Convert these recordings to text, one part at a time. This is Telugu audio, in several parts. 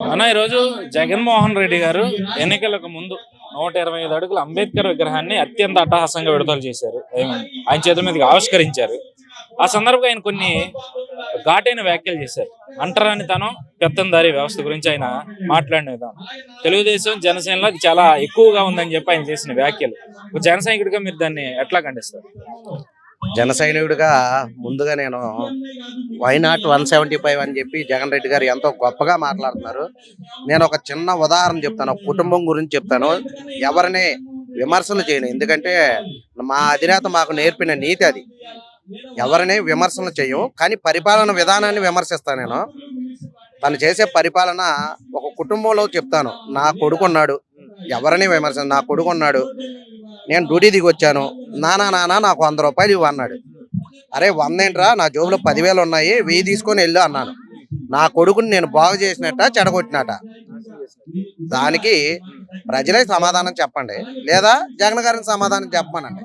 అన్న ఈరోజు జగన్మోహన్ రెడ్డి గారు ఎన్నికలకు ముందు 125 అడుగుల అంబేద్కర్ విగ్రహాన్ని అత్యంత అట్టహాసంగా విడుదల చేశారు. ఆయన చేతుల మీదుగా ఆవిష్కరించారు. ఆ సందర్భంగా ఆయన కొన్ని ఘాటైన వ్యాఖ్యలు చేశారు. అంటరానితనం, పెత్తందారీ వ్యవస్థ గురించి ఆయన మాట్లాడిన విధానం తెలుగుదేశం జనసేనలో అది చాలా ఎక్కువగా ఉందని చెప్పి ఆయన చేసిన వ్యాఖ్యలు. ఒక జన సైనికుడిగా మీరు దాన్ని ఎట్లా ఖండిస్తారు? జన సైనికుడిగా ముందుగా నేను వైనాట్ 175 అని చెప్పి జగన్ రెడ్డి గారు ఎంతో గొప్పగా మాట్లాడుతున్నారు. నేను ఒక చిన్న ఉదాహరణ చెప్తాను, ఒక కుటుంబం గురించి చెప్తాను. ఎవరిని విమర్శలు చేయను, ఎందుకంటే మా అధినేత మాకు నేర్పిన నీతి అది. ఎవరిని విమర్శలు చేయము, కానీ పరిపాలన విధానాన్ని విమర్శిస్తాను నేను. తను చేసే పరిపాలన ఒక కుటుంబంలో చెప్తాను. నా కొడుకున్నాడు, ఎవరిని విమర్శ, నా కొడుకున్నాడు, నేను డ్యూటీ దిగి వచ్చాను, నానా నాకు 100 రూపాయలు ఇవ్వు అన్నాడు. అరే 100 ఏంట్రా, నా జోబులో 10,000 ఉన్నాయి, 1000 తీసుకొని వెళ్ళు అన్నాను. నా కొడుకుని నేను బాగు చేసినట్ట చెడగొట్టినట? దానికి ప్రజలే సమాధానం చెప్పండి, లేదా జగన్ గారిని సమాధానం చెప్పమనండి.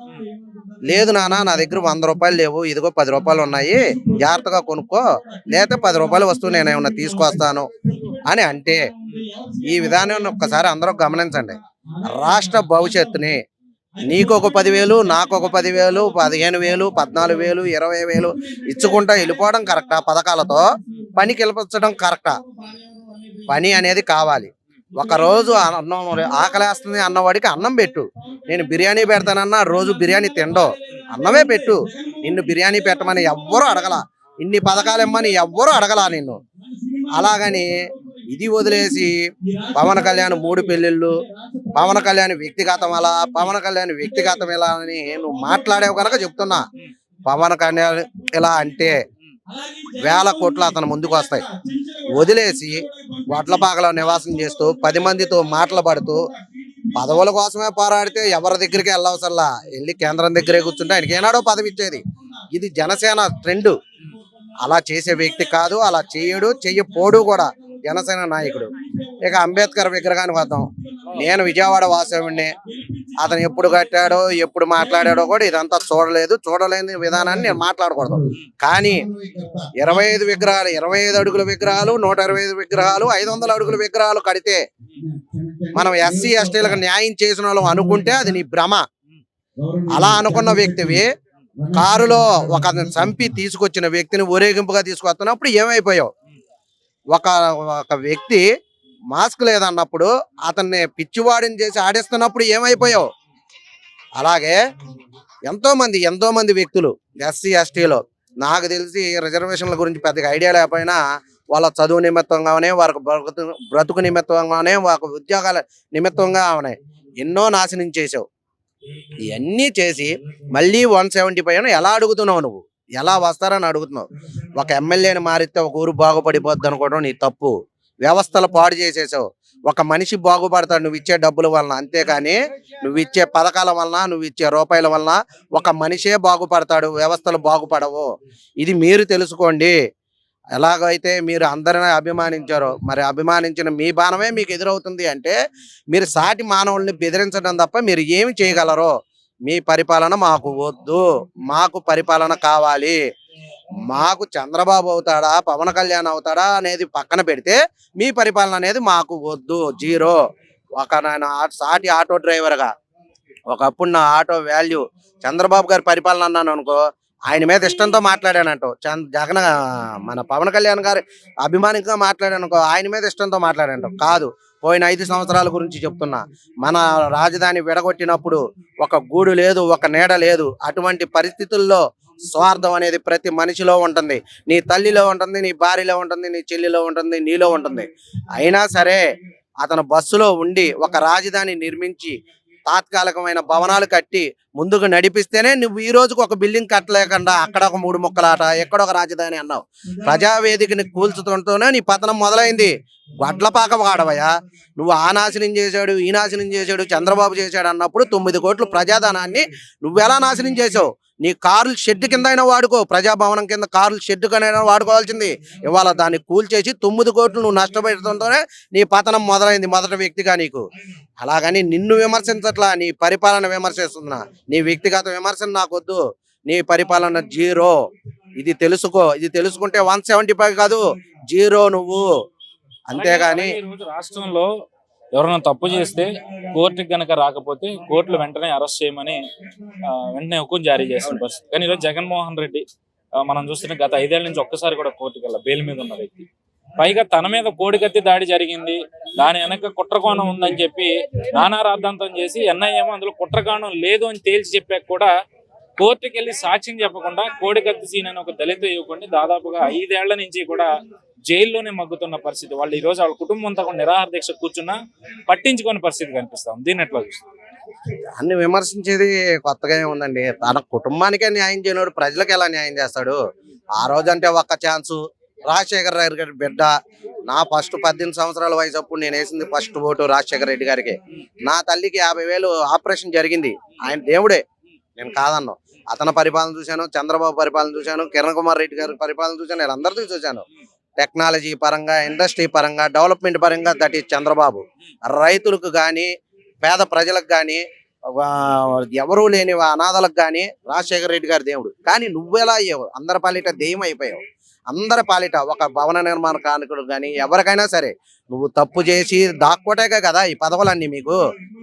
లేదు నాన్న, నా దగ్గర 100 రూపాయలు లేవు, ఇదిగో 10 రూపాయలు ఉన్నాయి, జాగ్రత్తగా కొనుక్కో, లేకపోతే 10 రూపాయల వస్తువు నేను ఏమన్నా తీసుకొస్తాను అని అంటే, ఈ విధానాన్ని ఒక్కసారి అందరూ గమనించండి. రాష్ట్ర భవిష్యత్తుని నీకు ఒక 10,000, నాకు ఒక 10,000, 15,000, 14,000, 20,000 ఇచ్చుకుంటా వెళ్ళిపోవడం కరెక్టా? పథకాలతో పనికి వెళ్ళిపించడం కరెక్టా? పని అనేది కావాలి. ఒకరోజు అన్నం ఆకలేస్తుంది అన్నవాడికి అన్నం పెట్టు. నేను బిర్యానీ పెడతానన్నా రోజు బిర్యానీ తిండో, అన్నమే పెట్టు. నిన్ను బిర్యానీ పెట్టమని ఎవ్వరూ అడగల, ఇన్ని పథకాలు ఇమ్మని ఎవ్వరూ అడగలా నిన్ను. అలాగని ఇది వదిలేసి పవన్ కళ్యాణ్ 3 పెళ్ళిళ్ళు, పవన్ కళ్యాణ్ వ్యక్తిగతం అలా, పవన్ కళ్యాణ్ వ్యక్తిగతం ఎలా అని నువ్వు మాట్లాడేవు కనుక చెప్తున్నా. పవన్ కళ్యాణ్ ఇలా అంటే వేల కోట్లు అతను ముందుకు వస్తాయి. వదిలేసి వడ్లపాకలో నివాసం చేస్తూ 10 మందితో మాటలు పడుతూ పదవుల కోసమే పోరాడితే ఎవరి దగ్గరికి వెళ్ళవసల్లా, వెళ్ళి కేంద్రం దగ్గరే కూర్చుంటే ఆయనకి ఏనాడో పదవి ఇచ్చేది. ఇది జనసేన ట్రెండ్. అలా చేసే వ్యక్తి కాదు, అలా చేయడు, చెయ్యపోడు కూడా జనసేన నాయకుడు. ఇక అంబేద్కర్ విగ్రహానికి వద్దాం. నేను విజయవాడ వాసవిని, అతను ఎప్పుడు కట్టాడో ఎప్పుడు మాట్లాడాడో కూడా ఇదంతా చూడలేని విధానాన్ని నేను మాట్లాడకూడదు. కానీ 25 విగ్రహాలు, 25 అడుగుల విగ్రహాలు, 125 విగ్రహాలు, 500 అడుగుల విగ్రహాలు కడితే మనం ఎస్సీ ఎస్టీలకు న్యాయం చేసిన వాళ్ళం అనుకుంటే అది నీ భ్రమ. అలా అనుకున్న వ్యక్తివి కారులో ఒక చంపి తీసుకొచ్చిన వ్యక్తిని ఊరేగింపుగా తీసుకొస్తున్నప్పుడు ఏమైపోయావు? ఒక వ్యక్తి మాస్క్ లేదన్నప్పుడు అతన్ని పిచ్చివాడిని చేసి ఆడిస్తున్నప్పుడు ఏమైపోయావు? అలాగే ఎంతో మంది వ్యక్తులు ఎస్సీ ఎస్టీలో, నాకు తెలిసి రిజర్వేషన్ల గురించి పెద్దగా ఐడియా లేకపోయినా వాళ్ళ చదువు నిమిత్తంగానే, వారికి బ్రతుకు నిమిత్తంగానే, వారికి ఉద్యోగాల నిమిత్తంగా ఉన్నాయి ఎన్నో నాశనం చేసావు. ఇవన్నీ చేసి మళ్ళీ 175 ఎలా అడుగుతున్నావు? నువ్వు ఎలా వస్తారని అడుగుతున్నావు. ఒక ఎమ్మెల్యేని మారిస్తే ఒక ఊరు బాగుపడిపోద్ది అనుకోవడం నీ తప్పు. వ్యవస్థలు పాడు చేసేసావు. ఒక మనిషి బాగుపడతాడు నువ్వు ఇచ్చే డబ్బుల వలన, అంతేకాని నువ్వు ఇచ్చే పథకాల వలన, నువ్వు ఇచ్చే రూపాయల వలన ఒక మనిషే బాగుపడతాడు, వ్యవస్థలు బాగుపడవు. ఇది మీరు తెలుసుకోండి. ఎలాగైతే మీరు అందరినీ అభిమానించారో, మరి అభిమానించిన మీ బాణమే మీకు ఎదురవుతుంది అంటే మీరు సాటి మానవుల్ని బెదిరించడం తప్ప మీరు ఏమి చేయగలరో? మీ పరిపాలన మాకు వద్దు, మాకు పరిపాలన కావాలి. మాకు చంద్రబాబు అవుతాడా, పవన్ కళ్యాణ్ అవుతాడా అనేది పక్కన పెడితే మీ పరిపాలన అనేది మాకు వద్దు, జీరో. నేను సాటి ఆటో డ్రైవర్గా ఒకప్పుడు నా ఆటో వాల్యూ చంద్రబాబు గారి పరిపాలన అన్నాను అనుకో, ఆయన మీద ఇష్టంతో మాట్లాడానంటో. జగన్ మన పవన్ కళ్యాణ్ గారి అభిమానిగా మాట్లాడానుకో, ఆయన మీద ఇష్టంతో మాట్లాడానంటో. కాదు, పోయిన 5 సంవత్సరాల గురించి చెప్తున్నా. మన రాజధాని విడగొట్టినప్పుడు ఒక గూడు లేదు, ఒక నీడ లేదు. అటువంటి పరిస్థితుల్లో స్వార్థం అనేది ప్రతి మనిషిలో ఉంటుంది. నీ తల్లిలో ఉంటుంది, నీ భార్యలో ఉంటుంది, నీ చెల్లిలో ఉంటుంది, నీలో ఉంటుంది. అయినా సరే అతను బస్సులో ఉండి ఒక రాజధాని నిర్మించి తాత్కాలికమైన భవనాలు కట్టి ముందుకు నడిపిస్తేనే నువ్వు ఈ రోజుకు ఒక బిల్డింగ్ కట్టలేకుండా అక్కడ ఒక 3 ముక్కలాట, ఎక్కడ ఒక రాజధాని అన్నావు. ప్రజావేదికని కూల్చుతుంటూనే నీ పతనం మొదలైంది. వడ్లపాక వాడవయ్యా నువ్వు. ఆ నాశనం చేశాడు, ఈ నాశనం చేశాడు, చంద్రబాబు చేశాడు అన్నప్పుడు 9 కోట్ల ప్రజాధనాన్ని నువ్వెలా నాశనం చేసావు? నీ కార్లు షెడ్ కింద అయినా వాడుకో, ప్రజాభవనం కింద కార్లు షెడ్ కనైనా వాడుకోవాల్సింది. ఇవాళ దాన్ని కూల్చేసి 9 కోట్లు నువ్వు నష్టపెడుతుంటేనే నీ పతనం మొదలైంది, మొదటి వ్యక్తిగా నీకు. అలాగని నిన్ను విమర్శించట్లా, నీ పరిపాలన విమర్శిస్తున్నా. నీ వ్యక్తిగత విమర్శన నాకొద్దు. నీ పరిపాలన జీరో. ఇది తెలుసుకో. ఇది తెలుసుకుంటే 175 కాదు, జీరో నువ్వు. అంతేగాని అలాగే ఈ రోజు రాష్ట్రంలో ఎవరైనా తప్పు చేస్తే కోర్టుకి గనక రాకపోతే కోర్టులు వెంటనే అరెస్ట్ చేయమని వెంటనే హుకుం జారీ చేసిన పరిస్థితి. కానీ ఈరోజు జగన్మోహన్ రెడ్డి మనం చూస్తున్న గత 5 ఏళ్ల నుంచి ఒక్కసారి కూడా కోర్టుకి వెళ్ళా బెయిల్ మీద ఉన్న వ్యక్తి. పైగా తన మీద కోడికత్తి దాడి జరిగింది, దాని వెనక కుట్రకోణం ఉందని చెప్పి నానా రాద్ధాంతం చేసి ఎన్ఐఏమో అందులో కుట్రకోణం లేదు అని తేల్చి చెప్పాక కూడా కోర్టుకి వెళ్ళి సాక్ష్యం చెప్పకుండా కోడికత్తి సీన్ అని ఒక దళిత యువకుడిని దాదాపుగా 5 ఏళ్ల నుంచి కూడా జైల్లోనే మగ్గుతున్న పరిస్థితి. వాళ్ళు ఈ రోజు వాళ్ళ కుటుంబం అంతా కూడా నిరాహార దీక్ష కూర్చున్నా పట్టించుకోని పరిస్థితి కనిపిస్తాం. దీన్ని ఎట్లా చూస్తాం? అన్ని విమర్శించేది కొత్తగా ఏముందండి. తన కుటుంబానికే న్యాయం చేయనోడు ప్రజలకు ఎలా న్యాయం చేస్తాడు? ఆ రోజు అంటే ఒక్క ఛాన్సు రాజశేఖర రెడ్డి గారి బిడ్డ. నా ఫస్ట్ 18 సంవత్సరాల వయసు అప్పుడు నేను వేసింది ఫస్ట్ ఓటు రాజశేఖర రెడ్డి గారికి. నా తల్లికి 50,000 ఆపరేషన్ జరిగింది. ఆయన దేవుడే, నేను కాదన్నాను. అతని పరిపాలన చూశాను, చంద్రబాబు పరిపాలన చూశాను, కిరణ్ కుమార్ రెడ్డి గారి పరిపాలన చూశాను, నేను అందరితో చూశాను. టెక్నాలజీ పరంగా, ఇండస్ట్రీ పరంగా, డెవలప్మెంట్ పరంగా దట్ ఈస్ చంద్రబాబు. రైతులకు కానీ, పేద ప్రజలకు కానీ, ఎవరూ లేని అనాథలకు కానీ రాజశేఖర రెడ్డి గారి దేవుడు. కానీ నువ్వెలా అయ్యావు? అందరి పాలిట దెయ్యం అయిపోయావు. అందరి పాలిట ఒక భవన నిర్మాణ కార్మికుడు కానీ ఎవరికైనా సరే నువ్వు తప్పు చేసి దాక్కోటాకే కదా ఈ పదవులన్నీ మీకు.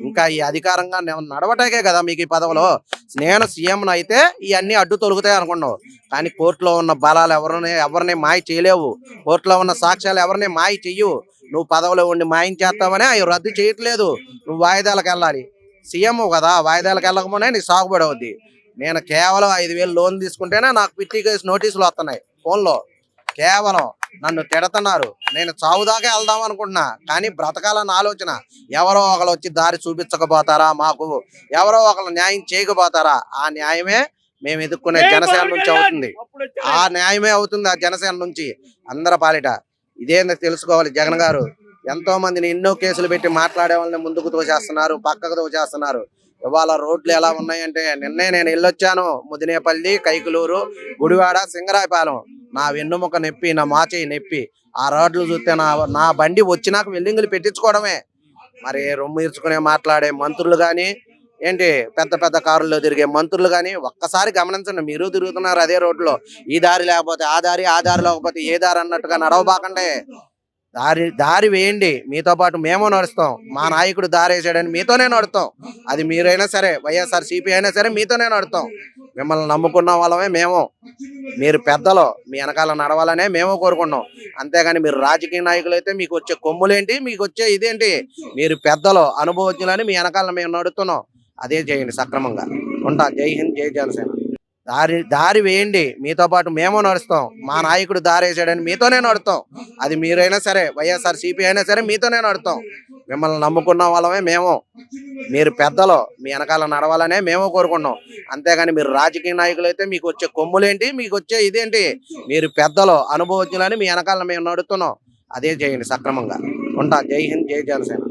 ఇంకా ఈ అధికారంగా నడవటాకే కదా మీకు ఈ పదవులు. నేను సీఎంను అయితే ఇవన్నీ అడ్డు తొలుగుతాయి అనుకున్నావు. కానీ కోర్టులో ఉన్న బలాలు ఎవరిని మాయ చేయలేవు. కోర్టులో ఉన్న సాక్ష్యాలు ఎవరిని మాయ చెయ్యవు. నువ్వు పదవిలో ఉండి మాయం చేస్తావని అవి రద్దు చేయట్లేదు. నువ్వు వాయిదాలకు వెళ్ళాలి. సీఎం కదా, వాయిదాలకు వెళ్ళకపోతే నీ సాగుబడి అవుద్ది. నేను కేవలం 5,000 లోన్ తీసుకుంటేనే నాకు పిట్టి కేసు నోటీసులు వస్తున్నాయి ఫోన్లో. కేవలం నన్ను తిడుతున్నారు. నేను చావుదాకా వెళ్దాం అనుకుంటున్నా, కానీ బ్రతకాలన్న ఆలోచన. ఎవరో ఒకరు వచ్చి దారి చూపించకపోతారా మాకు? ఎవరో ఒకరు న్యాయం చేయకపోతారా? ఆ న్యాయమే మేము ఎదుర్కొనే జనసేన నుంచి అవుతుంది. ఆ న్యాయమే అవుతుంది ఆ జనసేన నుంచి అందరి పాలిట. ఇదేందో తెలుసుకోవాలి. జగన్ గారు ఎంతో మందిని ఎన్నో కేసులు పెట్టి మాట్లాడే వాళ్ళని ముందుకు తోసేస్తున్నారు, పక్కకు తోసేస్తున్నారు. ఇవాళ రోడ్లు ఎలా ఉన్నాయంటే, నిన్నే నేను వెళ్ళొచ్చాను. ముదినేపల్లి, కైకులూరు, గుడివాడ, సింగరాయపాలెం. నా వెన్నుముక నొప్పి, నా మాచేయి నొప్పి. ఆ రోడ్లు చూస్తే నా బండి వచ్చినాక వెల్లింగులు పెట్టించుకోవడమే. మరి రొమ్ము ఇర్చుకునే మాట్లాడే మంత్రులు కానీ, ఏంటి పెద్ద పెద్ద కారుల్లో తిరిగే మంత్రులు కానీ ఒక్కసారి గమనించండి. మీరు తిరుగుతున్నారు అదే రోడ్లో. ఈ దారి లేకపోతే ఆ దారి, ఆ దారి లేకపోతే ఏ దారి అన్నట్టుగా నడవబాకండి. దారి వేయండి. మీతో పాటు మేము నడుస్తాం. మా నాయకుడు దారి వేసాడని మీతోనే నడుస్తాం. అది మీరైనా సరే, వైఎస్ఆర్సీపీ అయినా సరే మీతోనే నడుస్తాం. మిమ్మల్ని నమ్ముకున్న వాళ్ళమే మేము. మీరు పెద్దలు, మీ వెనకాల నడవాలనే మేము కోరుకున్నాం. అంతేగాని మీరు రాజకీయ నాయకులు అయితే మీకు వచ్చే కొమ్ములేంటి, మీకు వచ్చే ఇదేంటి? మీరు పెద్దలు, అనుభవజ్ఞులని మీ వెనకాల మేము నడుస్తున్నాం. అదే చేయండి సక్రమంగా. ఉంటా. జై హింద్, జై జనసేన. దారి వేయండి. మీతో పాటు మేము నడుస్తాం. మా నాయకుడు దారి వేసాడని మీతోనే నడుస్తాం. అది మీరైనా సరే, వైఎస్ఆర్సీపీ అయినా సరే మీతోనే నడుస్తాం. మిమ్మల్ని నమ్ముకున్న వాళ్ళమే మేము. మీరు పెద్దలు, మీ వెనకాల నడవాలనే మేము కోరుకున్నాం. అంతేగాని మీరు రాజకీయ నాయకులు అయితే మీకు వచ్చే కొమ్ములేంటి, మీకు వచ్చే ఇదేంటి? మీరు పెద్దలు, అనుభవజ్ఞులని మీ వెనకాల మేము నడుస్తున్నాం. అదే చేయండి సక్రమంగా. ఉంటా. జై హింద్, జై జనసేన.